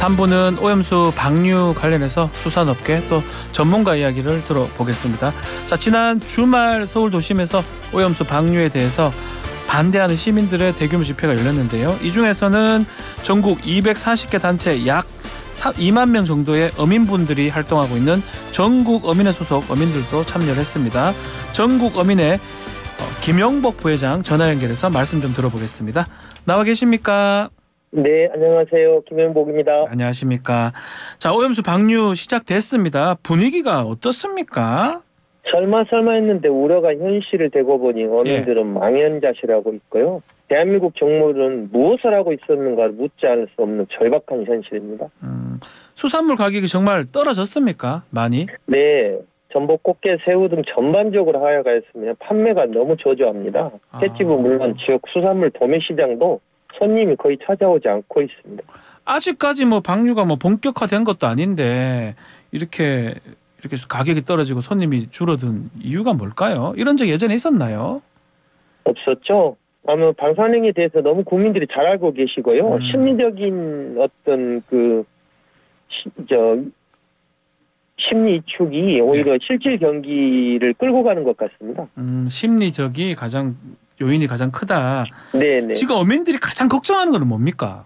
3부는 오염수 방류 관련해서 수산업계 또 전문가 이야기를 들어보겠습니다. 자, 지난 주말 서울 도심에서 오염수 방류에 대해서 반대하는 시민들의 대규모 집회가 열렸는데요. 이 중에서는 전국 240개 단체 약 2만 명 정도의 어민분들이 활동하고 있는 전국 어민회 소속 어민들도 참여를 했습니다. 전국 어민회 김영복 부회장 전화 연결해서 말씀 좀 들어보겠습니다. 나와 계십니까? 네, 안녕하세요. 김영복입니다. 안녕하십니까. 자, 오염수 방류 시작됐습니다. 분위기가 어떻습니까? 설마 했는데 우려가 현실을 되고 보니 어민들은 망연자실하고 있고요. 대한민국 정부는 무엇을 하고 있었는가 묻지 않을 수 없는 절박한 현실입니다. 수산물 가격이 정말 떨어졌습니까? 많이? 네. 전복, 꽃게, 새우 등 전반적으로 하회가 했으며 판매가 너무 저조합니다. 횟집은 물론 지역 수산물 도매 시장도 손님이 거의 찾아오지 않고 있습니다. 아직까지 방류가 본격화된 것도 아닌데 이렇게 가격이 떨어지고 손님이 줄어든 이유가 뭘까요? 이런 적 예전에 있었나요? 없었죠. 아마 방사능에 대해서 너무 국민들이 잘 알고 계시고요. 심리적인 어떤 심리 위축이 오히려 실질 경기를 끌고 가는 것 같습니다. 심리적이 요인이 가장 크다. 네네. 지금 어민들이 가장 걱정하는 건 뭡니까?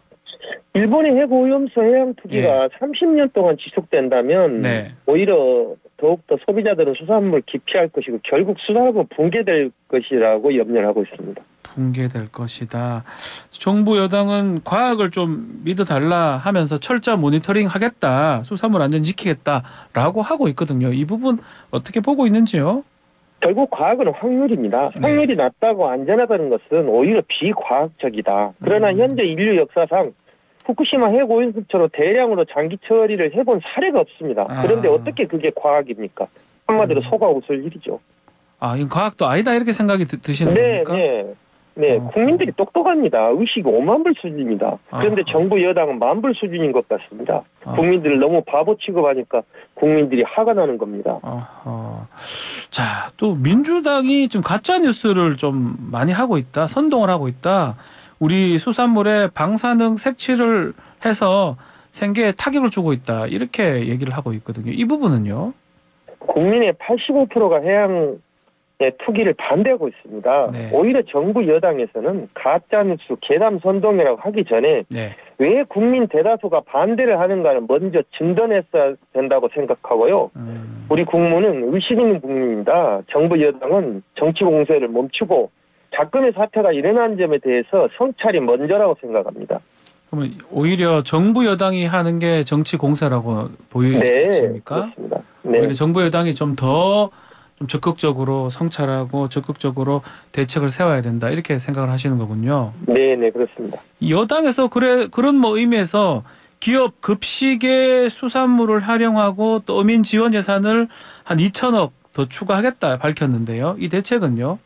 일본의 해고 오염수 해양 투기가 30년 동안 지속된다면 오히려 더욱더 소비자들은 수산물 기피할 것이고 결국 수산업은 붕괴될 것이라고 염려를 하고 있습니다. 붕괴될 것이다. 정부 여당은 과학을 좀 믿어달라 하면서 철저한 모니터링 하겠다. 수산물 안전 지키겠다라고 하고 있거든요. 이 부분 어떻게 보고 있는지요? 결국 과학은 확률입니다. 확률이 낮다고 안전하다는 것은 오히려 비과학적이다. 그러나 현재 인류 역사상 후쿠시마 해고오염수처럼 대량으로 장기 처리를 해본 사례가 없습니다. 그런데 어떻게 그게 과학입니까? 한마디로 속아 웃을 일이죠. 이건 과학도 아니다 이렇게 생각이 드시는 겁니까? 네. 국민들이 똑똑합니다. 의식이 5만 불 수준입니다. 그런데 정부 여당은 1만 불 수준인 것 같습니다. 국민들을 너무 바보 취급하니까 국민들이 화가 나는 겁니다. 자, 또 민주당이 지금 가짜 뉴스를 좀 많이 하고 있다. 선동을 하고 있다. 우리 수산물에 방사능 색칠을 해서 생계에 타격을 주고 있다. 이렇게 얘기를 하고 있거든요. 이 부분은요? 국민의 85%가 해양의 투기를 반대하고 있습니다. 오히려 정부 여당에서는 가짜뉴스, 괴담 선동이라고 하기 전에 왜 국민 대다수가 반대를 하는가를 먼저 진단했어야 된다고 생각하고요. 우리 국민은 의식 있는 국민입니다. 정부 여당은 정치 공세를 멈추고 작금의 사태가 일어난 점에 대해서 성찰이 먼저라고 생각합니다. 그러면 오히려 정부 여당이 하는 게 정치 공세라고 보이십니까? 그렇습니다. 오히려 정부 여당이 좀 더 적극적으로 성찰하고 적극적으로 대책을 세워야 된다 이렇게 생각을 하시는 거군요. 네, 그렇습니다. 여당에서 그런 의미에서 기업 급식에 수산물을 활용하고 또 어민 지원 예산을 한 2천억 더 추가하겠다 밝혔는데요. 이 대책은요?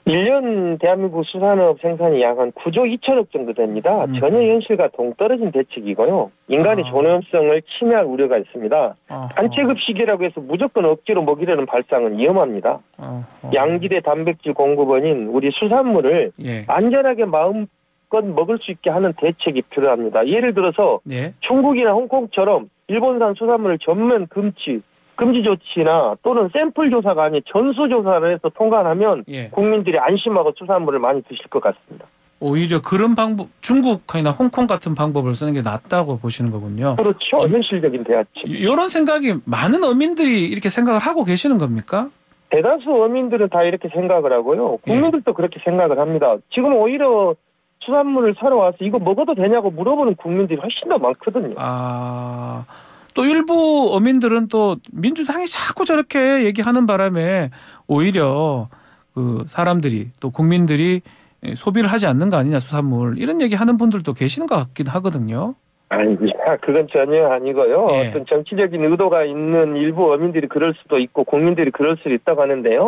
1년 대한민국 수산업 생산이 약 한 9조 2천억 정도 됩니다. 전혀 현실과 동떨어진 대책이고요. 인간의 존엄성을 침해할 우려가 있습니다. 단체급식이라고 해서 무조건 억지로 먹이려는 발상은 위험합니다. 양질의 단백질 공급원인 우리 수산물을 안전하게 마음껏 먹을 수 있게 하는 대책이 필요합니다. 예를 들어서 중국이나 홍콩처럼 일본산 수산물을 전면 금지 조치나 또는 샘플 조사가 아닌 전수 조사를 해서 통과하면 국민들이 안심하고 수산물을 많이 드실 것 같습니다. 오히려 그런 방법, 중국이나 홍콩 같은 방법을 쓰는 게 낫다고 보시는 거군요. 그렇죠. 현실적인 대화책. 이런 생각이 많은 어민들이 이렇게 생각을 하고 계시는 겁니까? 대다수 어민들은 다 이렇게 생각을 하고요. 국민들도 그렇게 생각을 합니다. 지금 오히려 수산물을 사러 와서 이거 먹어도 되냐고 물어보는 국민들이 훨씬 더 많거든요. 또 일부 어민들은 또 민주당이 자꾸 저렇게 얘기하는 바람에 오히려 사람들이 또 국민들이 소비를 하지 않는 거 아니냐 수산물 이런 얘기하는 분들도 계시는 것 같기도 하거든요. 아닙니다. 그건 전혀 아니고요. 어떤 정치적인 의도가 있는 일부 어민들이 그럴 수도 있고 국민들이 그럴 수도 있다고 하는데요.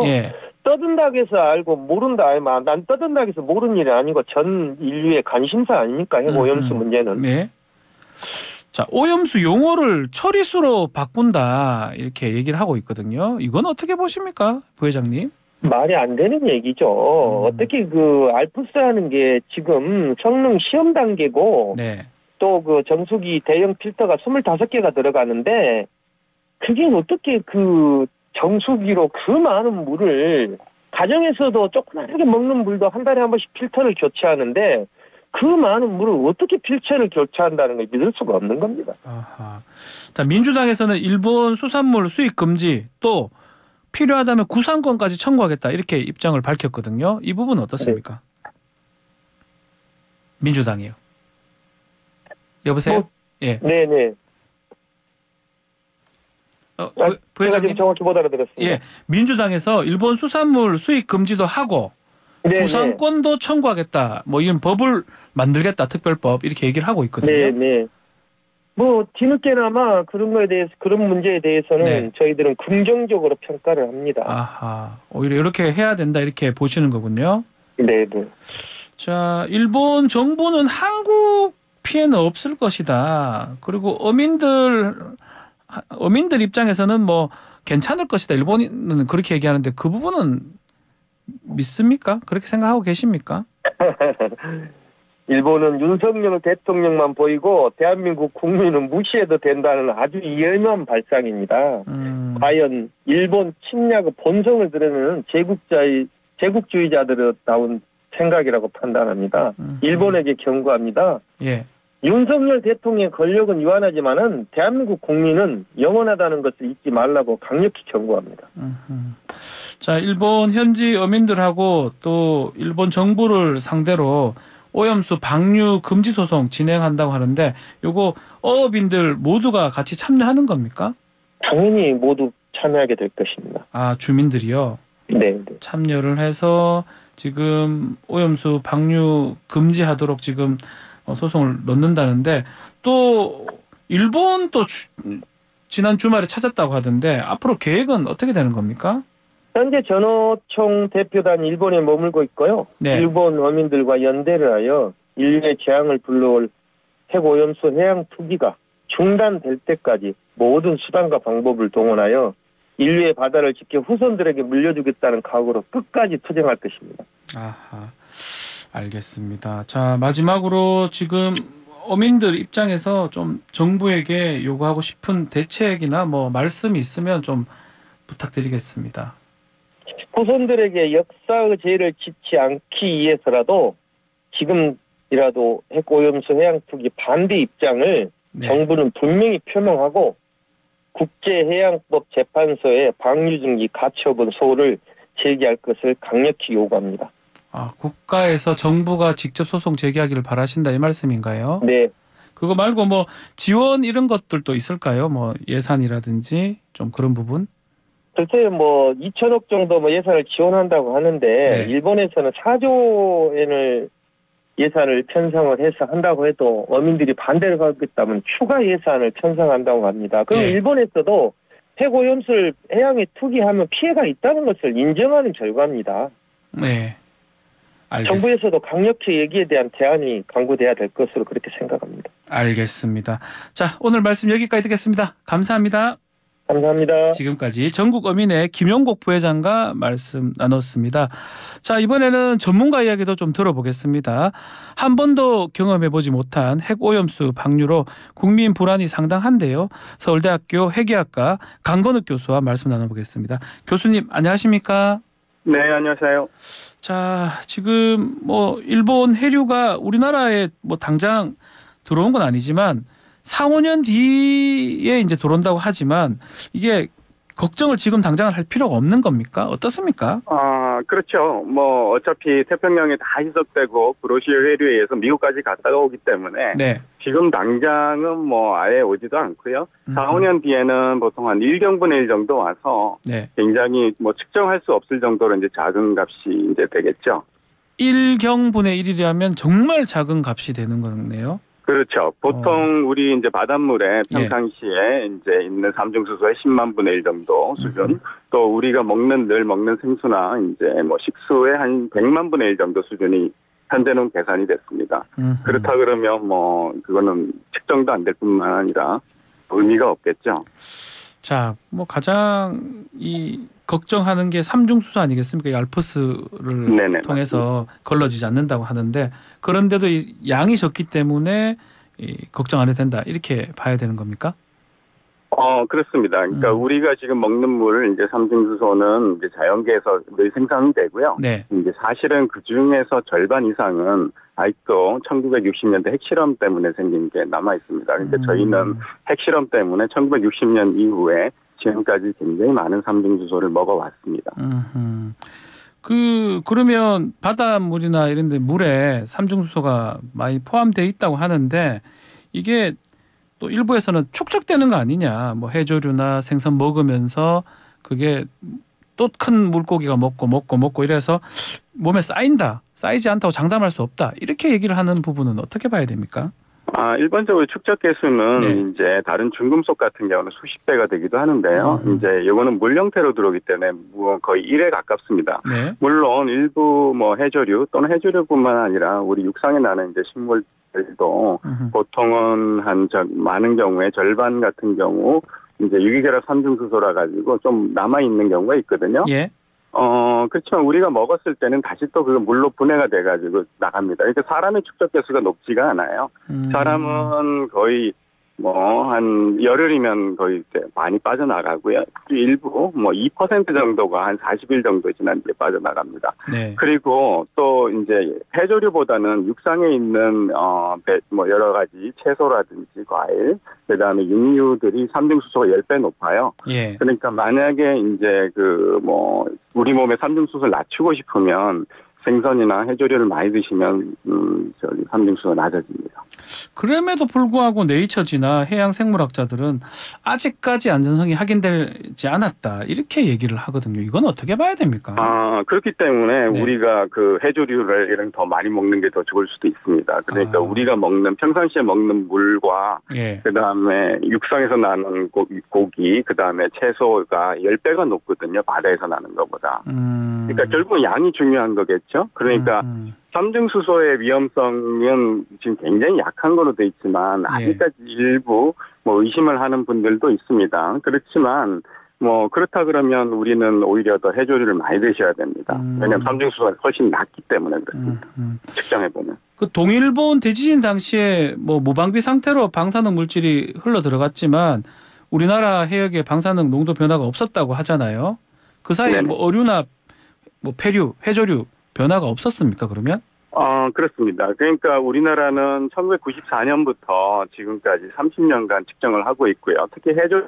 떠든다고 해서 알고 모른다 알면 난 떠든다고 해서 모르는 일이 아니고 전 인류의 관심사 아닙니까? 해오염수 문제는. 자, 오염수 용어를 처리수로 바꾼다 이렇게 얘기를 하고 있거든요. 이건 어떻게 보십니까, 부회장님? 말이 안 되는 얘기죠. 어떻게 알프스 하는 게 지금 성능 시험 단계고 또 그 정수기 대형 필터가 25개가 들어가는데 그게 어떻게 그 정수기로 그 많은 물을 가정에서도 조그맣게 먹는 물도 한 달에 한 번씩 필터를 교체하는데 그 많은 물을 어떻게 필터를 교체한다는 걸 믿을 수가 없는 겁니다. 아하. 자, 민주당에서는 일본 수산물 수입 금지 또 필요하다면 구상권까지 청구하겠다 이렇게 입장을 밝혔거든요. 이 부분은 어떻습니까? 네. 민주당이요. 여보세요? 예. 네네. 부회장님 지금 정확히 못 알아들었습니다. 예, 민주당에서 일본 수산물 수입 금지도 하고 네네. 구상권도 청구하겠다. 뭐 이런 법을 만들겠다. 특별법 이렇게 얘기를 하고 있거든요. 네네. 뭐 뒤늦게나마 그런 거에 대해서 그런 문제에 대해서는 네. 저희들은 긍정적으로 평가를 합니다. 아하. 오히려 이렇게 해야 된다 이렇게 보시는 거군요. 네네. 자, 일본 정부는 한국 피해는 없을 것이다. 그리고 어민들 입장에서는 뭐 괜찮을 것이다. 일본은 그렇게 얘기하는데 그 부분은 믿습니까? 그렇게 생각하고 계십니까? 일본은 윤석열 대통령만 보이고 대한민국 국민은 무시해도 된다는 아주 예민한 발상입니다. 과연 일본 침략의 본성을 드러내는 제국주의자들다운 생각이라고 판단합니다. 일본에게 경고합니다. 예. 윤석열 대통령의 권력은 유한하지만은 대한민국 국민은 영원하다는 것을 잊지 말라고 강력히 경고합니다. 자, 일본 현지 어민들하고 또 일본 정부를 상대로 오염수 방류 금지 소송 진행한다고 하는데 요거 어업인들 모두가 같이 참여하는 겁니까? 당연히 모두 참여하게 될 것입니다. 아, 주민들이요? 네. 참여를 해서 지금 오염수 방류 금지하도록 지금 소송을 넣는다는데 또 일본 또 지난 주말에 찾았다고 하던데 앞으로 계획은 어떻게 되는 겁니까? 현재 전호총 대표단 일본에 머물고 있고요. 네. 일본 어민들과 연대를 하여 인류의 재앙을 불러올 핵오염수 해양 투기가 중단될 때까지 모든 수단과 방법을 동원하여 인류의 바다를 지켜 후손들에게 물려주겠다는 각오로 끝까지 투쟁할 것입니다. 아하, 알겠습니다. 자, 마지막으로 지금 어민들 입장에서 좀 정부에게 요구하고 싶은 대책이나 뭐 말씀이 있으면 좀 부탁드리겠습니다. 후손들에게 역사의 죄를 짓지 않기 위해서라도 지금이라도 핵오염수 해양 투기 반대 입장을 네. 정부는 분명히 표명하고 국제해양법 재판소에 방류중기 가처분 소를 제기할 것을 강력히 요구합니다. 아, 국가에서 정부가 직접 소송 제기하기를 바라신다 이 말씀인가요? 네. 그거 말고 뭐 지원 이런 것들도 있을까요? 뭐 예산이라든지 좀 그런 부분? 글쎄요, 뭐 2천억 정도 뭐 예산을 지원한다고 하는데 네. 일본에서는 4조 엔을 예산을 편성을 해서 한다고 해도 어민들이 반대를 하기 때문에 추가 예산을 편성한다고 합니다. 그럼 네. 일본에서도 핵오염수를 해양에 투기하면 피해가 있다는 것을 인정하는 결과입니다. 네. 정부에서도 강력히 여기에 대한 대안이 강구돼야 될 것으로 그렇게 생각합니다. 알겠습니다. 자, 오늘 말씀 여기까지 듣겠습니다. 감사합니다. 감사합니다. 지금까지 전국어민의 김용국 부회장과 말씀 나눴습니다. 자, 이번에는 전문가 이야기도 좀 들어보겠습니다. 한 번도 경험해보지 못한 핵오염수 방류로 국민 불안이 상당한데요. 서울대학교 회계학과 강건욱 교수와 말씀 나눠보겠습니다. 교수님 안녕하십니까? 네, 안녕하세요. 자, 지금 뭐 일본 해류가 우리나라에 뭐 당장 들어온 건 아니지만 4, 5년 뒤에 이제 들어온다고 하지만 이게 걱정을 지금 당장 할 필요가 없는 겁니까? 어떻습니까? 그렇죠. 뭐 어차피 태평양에 다 희석되고 구로시오 해류에 의해서 미국까지 갔다가 오기 때문에 네. 지금 당장은 뭐 아예 오지도 않고요. 4, 5년 뒤에는 보통 한 1경분의 1 정도 와서 네. 굉장히 뭐 측정할 수 없을 정도로 이제 작은 값이 이제 되겠죠. 1경분의 1이라면 정말 작은 값이 되는 거네요. 그렇죠. 보통 우리 이제 바닷물에 평상시에 이제 있는 삼중수소의 10만 분의 1 정도 수준, 또 우리가 늘 먹는 생수나 이제 뭐 식수의 한 100만 분의 1 정도 수준이 현재는 계산이 됐습니다. 그렇다 그러면 뭐 그거는 측정도 안 될 뿐만 아니라 의미가 없겠죠. 자, 뭐 가장 이 걱정하는 게 삼중수소 아니겠습니까? 이 알프스를 네네, 통해서 맞습니다. 걸러지지 않는다고 하는데 그런데도 이 양이 적기 때문에 걱정 안 해도 된다 이렇게 봐야 되는 겁니까? 그렇습니다. 그러니까 우리가 지금 먹는 물 이제 삼중수소는 이제 자연계에서 늘 생산이 되고요. 네. 이제 사실은 그 중에서 절반 이상은 아직도 1960년대 핵실험 때문에 생긴 게 남아 있습니다. 그러니까 저희는 핵실험 때문에 1960년 이후에 지금까지 굉장히 많은 삼중수소를 먹어왔습니다. 그러면 바닷물이나 이런 데 물에 삼중수소가 많이 포함되어 있다고 하는데 이게 또 일부에서는 축적되는 거 아니냐. 뭐 해조류나 생선 먹으면서 그게 또 큰 물고기가 먹고 이래서 몸에 쌓이지 않다고 장담할 수 없다. 이렇게 얘기를 하는 부분은 어떻게 봐야 됩니까? 일반적으로 축적 개수는 네. 이제 다른 중금속 같은 경우는 수십 배가 되기도 하는데요. 이제 이거는 물 형태로 들어오기 때문에 거의 1에 가깝습니다. 네. 물론 일부 뭐 해조류 또는 해조류뿐만 아니라 우리 육상에 나는 이제 식물들도 보통은 많은 경우에 절반 같은 경우 이제 유기결합 삼중수소라 가지고 좀 남아 있는 경우가 있거든요. 예. 그렇지만 우리가 먹었을 때는 다시 또 그 물로 분해가 돼가지고 나갑니다. 그러니까 사람의 축적 개수가 높지가 않아요. 사람은 거의 한 열흘이면 거의 이제 많이 빠져나가고요. 일부 2% 정도가 한 40일 정도 지난 뒤에 빠져나갑니다. 네. 그리고 또 이제 해조류보다는 육상에 있는 여러 가지 채소라든지 과일, 그다음에 육류들이 삼중수소가 10배 높아요. 예. 그러니까 만약에 이제 우리 몸의 삼중수소를 낮추고 싶으면 생선이나 해조류를 많이 드시면 삼중수소가 낮아집니다. 그럼에도 불구하고 네이처지나 해양생물학자들은 아직까지 안전성이 확인되지 않았다 이렇게 얘기를 하거든요. 이건 어떻게 봐야 됩니까? 그렇기 때문에 네. 우리가 그 해조류를 더 많이 먹는 게 더 좋을 수도 있습니다. 그러니까 우리가 평상시에 먹는 물과 예. 그다음에 육상에서 나는 고기, 그다음에 채소가 10배가 높거든요. 바다에서 나는 것보다. 그러니까 결국은 양이 중요한 거겠죠. 그러니까 삼중수소의 위험성은 지금 굉장히 약한 거로 돼 있지만 아직까지 일부 의심을 하는 분들도 있습니다. 그렇지만 그렇다 그러면 우리는 오히려 더 해조류를 많이 드셔야 됩니다. 왜냐하면 삼중수소가 훨씬 낮기 때문에 그렇습니다. 측정해보면. 그 동일본 대지진 당시에 무방비 상태로 방사능 물질이 흘러 들어갔지만 우리나라 해역에 방사능 농도 변화가 없었다고 하잖아요. 그 사이에 어류나 폐류, 해조류 변화가 없었습니까, 그러면? 그렇습니다. 그러니까 우리나라는 1994년부터 지금까지 30년간 측정을 하고 있고요. 특히 해조류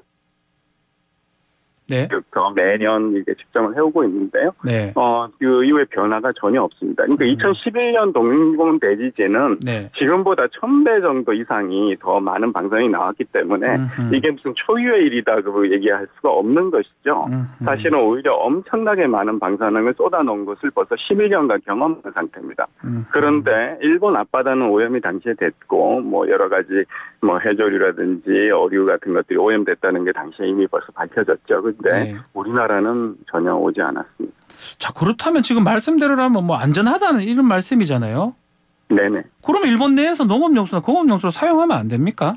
네. 매년 이렇게 측정을 해오고 있는데요. 네. 그 이후에 변화가 전혀 없습니다. 그러니까 2011년 동일본 대지진은 지금보다 1000배 정도 이상이 더 많은 방사능이 나왔기 때문에 이게 무슨 초유의 일이다 그 얘기할 수가 없는 것이죠. 사실은 오히려 엄청나게 많은 방사능을 쏟아놓은 것을 벌써 11년간 경험한 상태입니다. 그런데 일본 앞바다는 오염이 당시에 됐고 여러 가지 해조류라든지 어류 같은 것들이 오염됐다는 게 당시에 이미 벌써 밝혀졌죠. 그런데 우리나라는 전혀 오지 않았습니다. 자, 그렇다면 지금 말씀대로라면 안전하다는 이런 말씀이잖아요. 네네. 그러면 일본 내에서 농업용수나 공업용수를 사용하면 안 됩니까?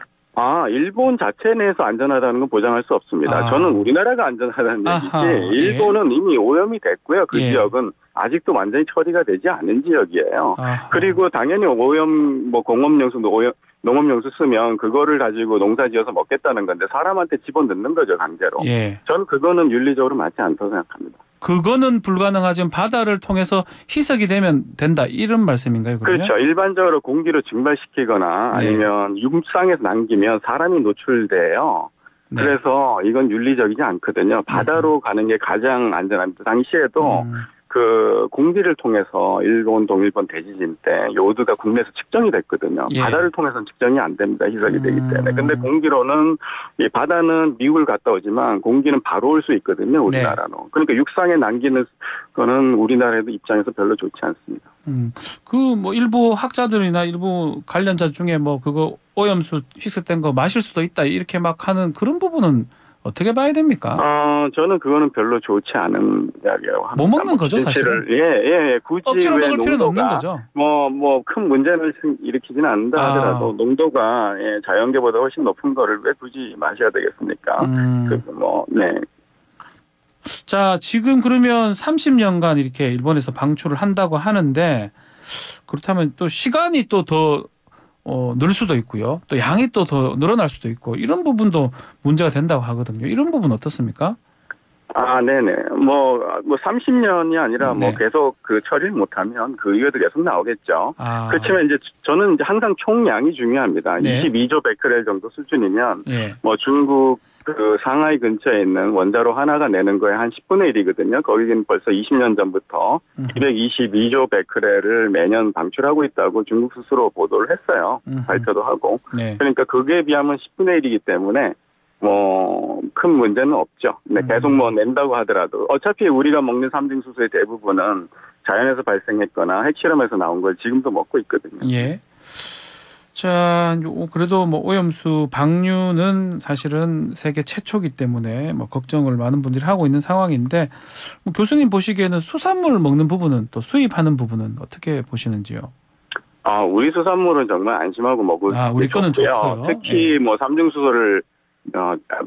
일본 자체 내에서 안전하다는 건 보장할 수 없습니다. 저는 우리나라가 안전하다는 얘기지 일본은 이미 오염이 됐고요. 그 지역은 아직도 완전히 처리가 되지 않은 지역이에요. 그리고 당연히 오염 공업용수도 농업용수 쓰면 그거를 가지고 농사지어서 먹겠다는 건데 사람한테 집어넣는 거죠, 강제로. 전 그거는 윤리적으로 맞지 않다고 생각합니다. 그거는 불가능하지만 바다를 통해서 희석이 되면 된다 이런 말씀인가요? 그러면? 그렇죠. 일반적으로 공기로 증발시키거나 아니면 육상에서 남기면 사람이 노출돼요. 그래서 이건 윤리적이지 않거든요. 바다로 가는 게 가장 안전합니다. 당시에도 그 공기를 통해서 일본 동일본 대지진 때 요오드가 국내에서 측정이 됐거든요. 바다를 통해서는 측정이 안 됩니다. 희석이 되기 때문에. 근데 공기로는 이 바다는 미국을 갔다 오지만 공기는 바로 올 수 있거든요. 우리나라로. 그러니까 육상에 남기는 거는 우리나라에도 입장에서 별로 좋지 않습니다. 일부 학자들이나 일부 관련자 중에 그거 오염수 희석된 거 마실 수도 있다 이렇게 막 하는 그런 부분은 어떻게 봐야 됩니까? 저는 그거는 별로 좋지 않은 이야기라고 합니다. 못 먹는 거죠, 사실은? 굳이 억지로 먹을 필요는 없는 거죠. 큰 문제를 일으키지는 않는다 하더라도 농도가 자연계보다 훨씬 높은 거를 왜 굳이 마셔야 되겠습니까? 자, 지금 그러면 30년간 이렇게 일본에서 방출을 한다고 하는데 그렇다면 또 시간이 또 더 늘 수도 있고요. 또 양이 또 더 늘어날 수도 있고 이런 부분도 문제가 된다고 하거든요. 이런 부분 어떻습니까? 네네. 30년이 아니라 네. 계속 그 처리를 못하면 그 이유도 계속 나오겠죠. 그렇지만 이제 저는 이제 항상 총량이 중요합니다. 네. 22조 베크렐 정도 수준이면 예. 중국 그 상하이 근처에 있는 원자로 하나가 내는 거에 한 10분의 1이거든요. 거기는 벌써 20년 전부터 222조 베크렐을 매년 방출하고 있다고 중국 스스로 보도를 했어요. 발표도 하고. 네. 그러니까 그게 비하면 10분의 1이기 때문에 큰 문제는 없죠. 근데 계속 낸다고 하더라도 어차피 우리가 먹는 삼중수소의 대부분은 자연에서 발생했거나 핵실험에서 나온 걸 지금도 먹고 있거든요. 예. 자, 그래도 오염수 방류는 사실은 세계 최초기 때문에 걱정을 많은 분들이 하고 있는 상황인데 교수님 보시기에는 수산물을 먹는 부분은 또 수입하는 부분은 어떻게 보시는지요? 우리 수산물은 정말 안심하고 먹을 수 우리 거는 좋고요. 특히 예. 삼중수소를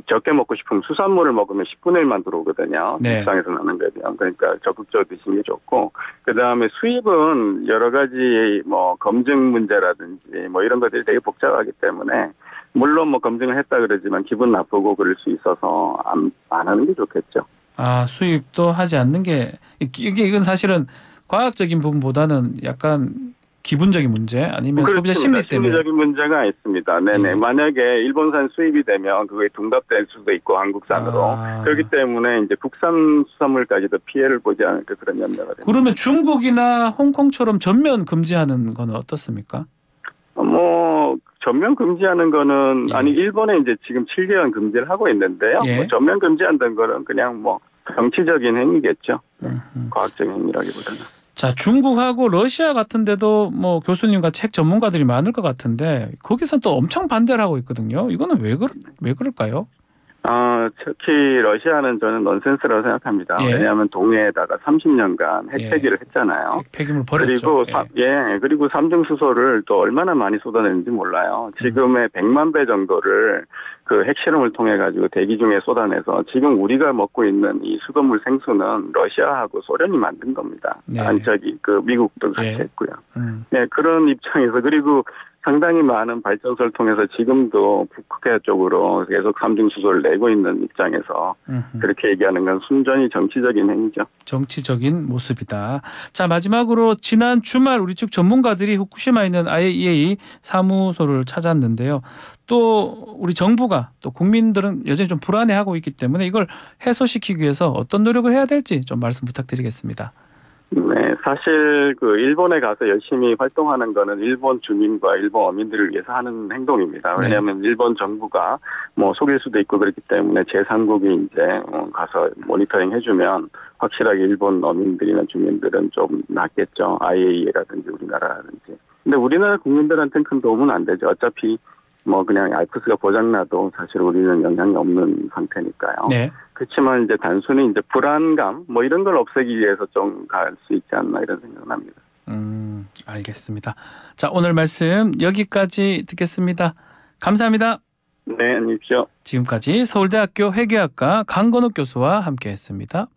적게 먹고 싶으면 수산물을 먹으면 10분의 1만 들어오거든요. 네. 일상에서 나는 거에 비하면. 그러니까 적극적으로 드시는 게 좋고, 그 다음에 수입은 여러 가지 검증 문제라든지 이런 것들이 되게 복잡하기 때문에 물론 검증을 했다 그러지만 기분 나쁘고 그럴 수 있어서 안 하는 게 좋겠죠. 수입도 하지 않는 게 이건 사실은 과학적인 부분보다는 약간 기분적인 문제 아니면 소비자 심리 때문에 심리적인 문제가 있습니다. 네네. 만약에 일본산 수입이 되면 그게 둔갑될 수도 있고 한국산으로 그렇기 때문에 이제 국산 수산물까지도 피해를 보지 않을까 그런 염려가 됩니다. 그러면 중국이나 홍콩처럼 전면 금지하는 건 어떻습니까? 전면 금지하는 거는 예. 일본에 이제 지금 7개월 금지를 하고 있는데요. 예. 전면 금지한다는 거는 그냥 정치적인 행위겠죠. 과학적인 행위라기보다는. 자, 중국하고 러시아 같은 데도 교수님과 책 전문가들이 많을 것 같은데 거기선 또 엄청 반대를 하고 있거든요. 이거는 왜 그럴까요? 특히 러시아는 저는 넌센스라고 생각합니다. 예. 왜냐하면 동해에다가 30년간 핵폐기를 했잖아요. 핵폐기물 버렸죠. 그리고 삼중수소를 또 얼마나 많이 쏟아내는지 몰라요. 지금의 100만 배 정도를 그 핵실험을 통해 가지고 대기 중에 쏟아내서 지금 우리가 먹고 있는 이 수돗물 생수는 러시아하고 소련이 만든 겁니다. 네. 미국도 같이 예. 했고요. 네, 그런 입장에서 그리고 상당히 많은 발전소를 통해서 지금도 북극해 쪽으로 계속 삼중수소를 내고 있는 입장에서 그렇게 얘기하는 건 순전히 정치적인 행위죠. 정치적인 모습이다. 자, 마지막으로 지난 주말 우리 측 전문가들이 후쿠시마에 있는 IAEA 사무소를 찾았는데요. 또 우리 정부가 또 국민들은 여전히 좀 불안해하고 있기 때문에 이걸 해소시키기 위해서 어떤 노력을 해야 될지 좀 말씀 부탁드리겠습니다. 네, 사실 일본에 가서 열심히 활동하는 거는 일본 주민과 일본 어민들을 위해서 하는 행동입니다. 왜냐하면 일본 정부가 속일 수도 있고 그렇기 때문에 제3국이 이제 가서 모니터링 해주면 확실하게 일본 어민들이나 주민들은 좀 낫겠죠. IAEA라든지 우리나라라든지. 근데 우리나라 국민들한테는 큰 도움은 안 되죠. 어차피 그냥 알프스가 고장나도 사실 우리는 영향이 없는 상태니까요. 네. 그렇지만 이제 단순히 이제 불안감 이런 걸 없애기 위해서 좀 갈 수 있지 않나 이런 생각을 합니다. 알겠습니다. 자, 오늘 말씀 여기까지 듣겠습니다. 감사합니다. 네, 안녕히 계십시오. 지금까지 서울대학교 회계학과 강건욱 교수와 함께했습니다.